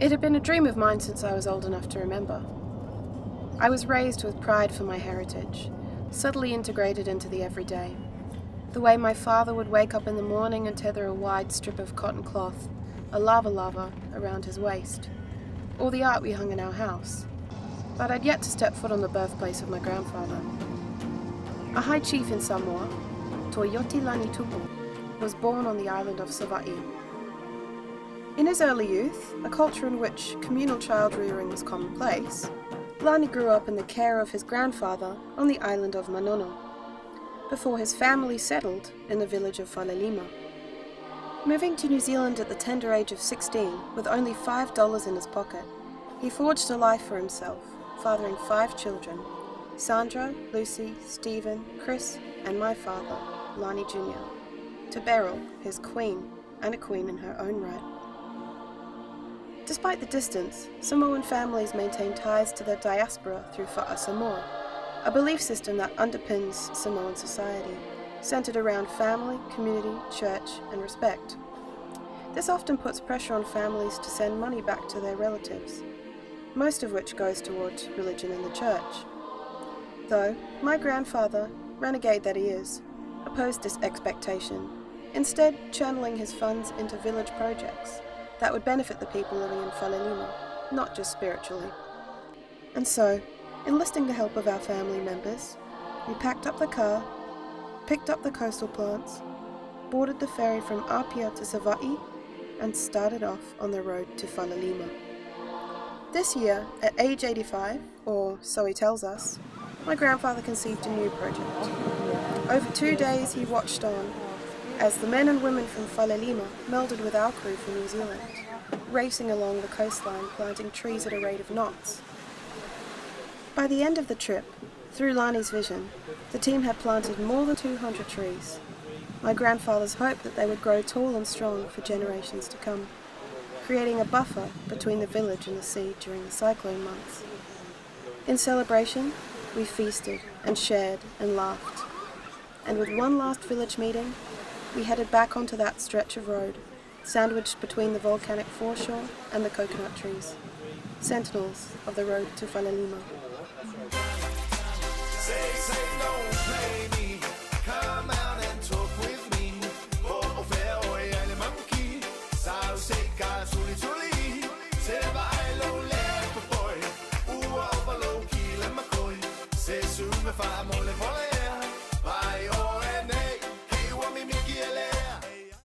It had been a dream of mine since I was old enough to remember. I was raised with pride for my heritage, subtly integrated into the everyday. The way my father would wake up in the morning and tether a wide strip of cotton cloth, a lava, around his waist, or the art we hung in our house. But I'd yet to step foot on the birthplace of my grandfather. A high chief in Samoa, Vanilla Tupu, was born on the island of Savaii. In his early youth, a culture in which communal child rearing was commonplace, Lani grew up in the care of his grandfather on the island of Manono, before his family settled in the village of Falelima. Moving to New Zealand at the tender age of 16, with only $5 in his pocket, he forged a life for himself, fathering 5 children: Sandra, Lucy, Stephen, Chris, and my father, Lani Jr., to Beryl, his queen, and a queen in her own right. Despite the distance, Samoan families maintain ties to their diaspora through Fa'a Samoa, a belief system that underpins Samoan society, centered around family, community, church, and respect. This often puts pressure on families to send money back to their relatives, most of which goes towards religion and the church. Though, my grandfather, renegade that he is, opposed this expectation, instead channeling his funds into village projects that would benefit the people living in Falelima, not just spiritually. And so, enlisting the help of our family members, we packed up the car, picked up the coastal plants, boarded the ferry from Apia to Savaii, and started off on the road to Falelima. This year, at age 85, or so he tells us, my grandfather conceived a new project. Over 2 days he watched on as the men and women from Falelima melded with our crew from New Zealand, racing along the coastline planting trees at a rate of knots. By the end of the trip, through Lani's vision, the team had planted more than 200 trees. My grandfather's hope that they would grow tall and strong for generations to come, creating a buffer between the village and the sea during the cyclone months. In celebration, we feasted and shared and laughed. And with one last village meeting, we headed back onto that stretch of road, sandwiched between the volcanic foreshore and the coconut trees, sentinels of the road to Falelima.